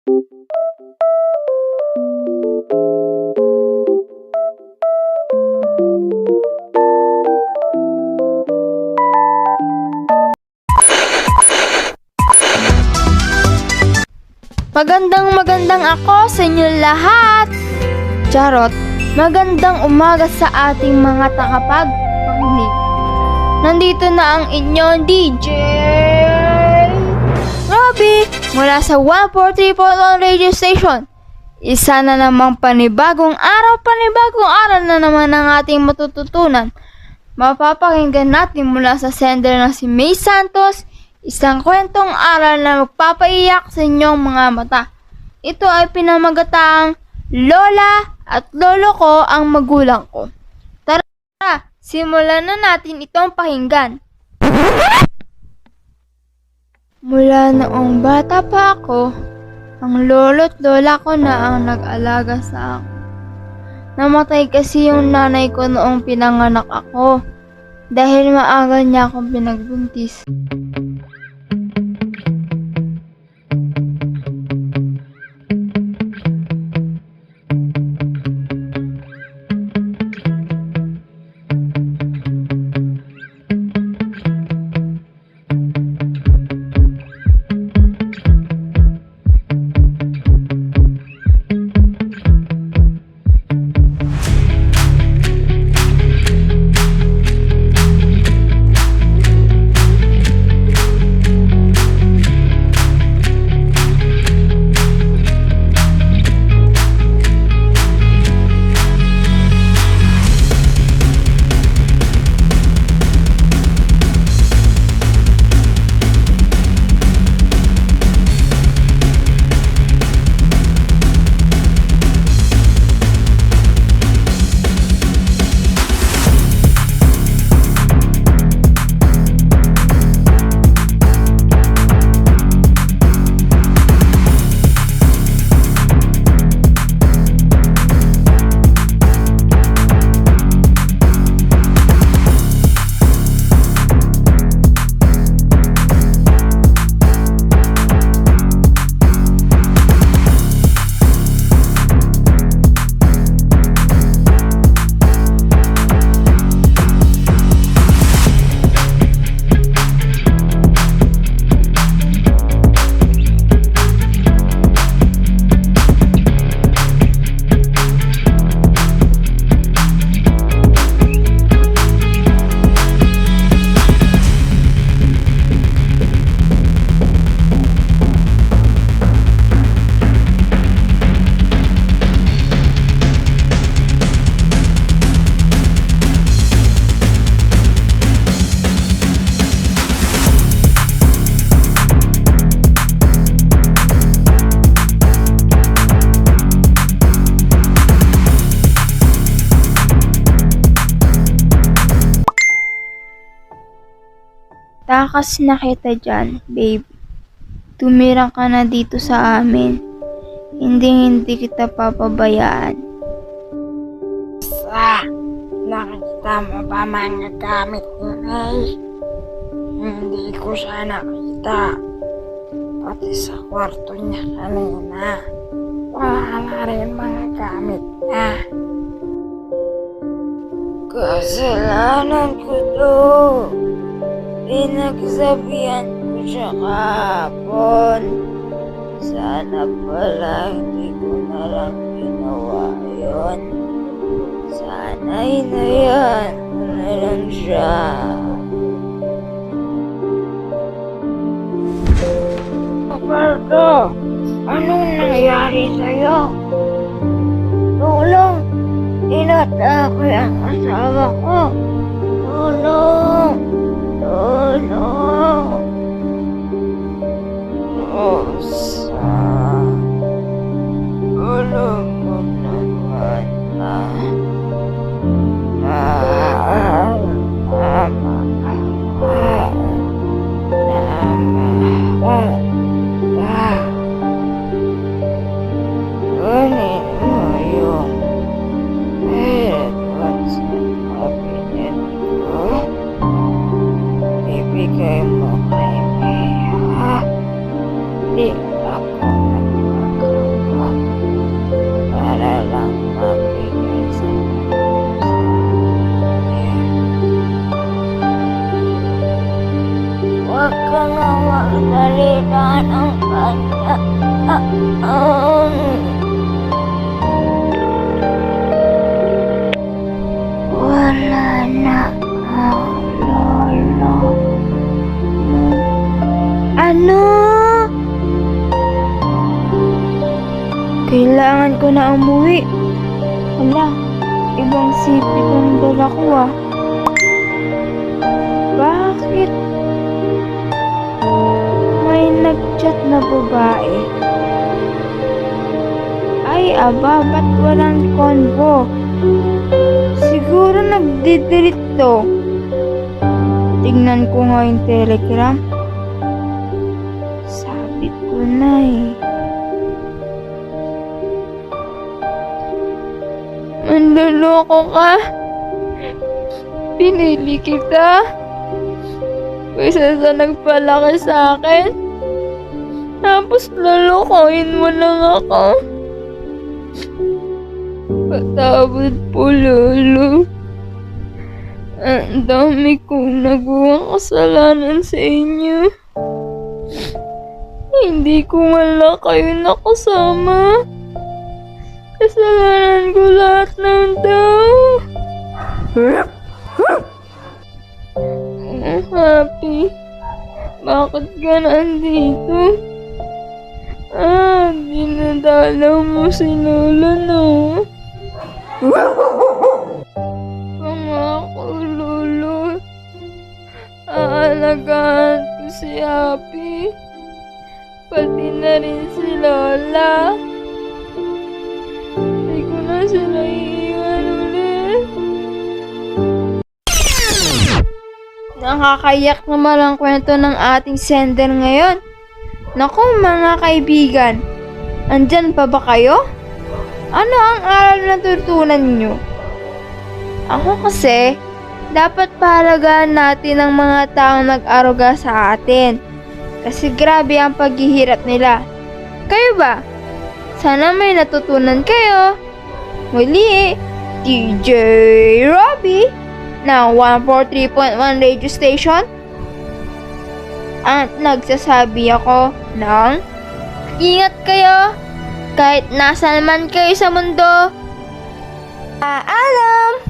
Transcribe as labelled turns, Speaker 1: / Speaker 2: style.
Speaker 1: Magandang ako sa inyo lahat. Charot, magandang umaga sa ating mga takapagpakinig. Nandito na ang inyong DJ Robby mula sa 143.1 radio station. Isa na namang panibagong araw na naman ang ating matututunan. Mapapakinggan natin mula sa sender na si May Santos, isang kwentong aral na magpapaiyak sa inyong mga mata. Ito ay pinamagatang Lola at Lolo ko ang magulang ko. Tara, simulan na natin itong pakinggan. Mula noong bata pa ako, ang lolo at lola ko na ang nag-alaga sa akin. Namatay kasi yung nanay ko noong pinanganak ako dahil maaga niya akong pinagbuntis. Takas na kita dyan, babe. Tumira ka na dito sa amin. Hindi kita papabayaan.
Speaker 2: Nakita mo ba mga gamit ni May? Hindi ko siya nakita. Pati sa kwarto niya kanina. Wala rin mga gamit niya. Kasalanan ko to. Pinagsabihan ko siya kahapon. Sana pala hindi ko na lang ginawa yun. Sana hinayaan ko na lang siya. Roberto, anong nangyari sa'yo? Tulong! Tinatake ang asawa ko. Tulong! Tulong! Rosa, tulong mo naman na. Kunin mo yung meron sa kabinet ko. Ibigay mo kay Mia. Di
Speaker 1: Kailangan ko na umuwi. Hala, ibang sipi kong dala ko ah. Bakit? May nag-chat na babae. Ay, aba, ba't walang convo? Siguro nagdi-delete to. Tingnan ko nga yung Telegram. Sabit ko na eh. Manloloko ka? Pinili kita? Kaysa sa nagpalaki sa akin? Tapos lolokohin mo lang ako? Patawad po, Lolo. Ang dami kong nagawang kasalanan sa inyo. Hindi ko wala kayo nakasama. Kasalanan ko lahat ng tao. Happy, bakit ka nandito? Dinadalaw mo si Lola, no? Pangako, Lolo. Aalagaan ko si Happy. Pati na rin si Lola. Hindi ko na sila iiwan ulit. Nakakayak naman ang kwento ng ating sender ngayon. Naku mga kaibigan, andyan pa ba kayo? Ano ang aral na tutunan nyo? Ako kasi, dapat pahalagaan natin ang mga taong nag-aruga sa atin. Kasi grabe ang paghihirap nila. Kayo ba? Sana may natutunan kayo. Muli, DJ Robbie ng 143.1 Radio Station. At nagsasabi ako ng ingat kayo kahit nasaan man kayo sa mundo. Paalam!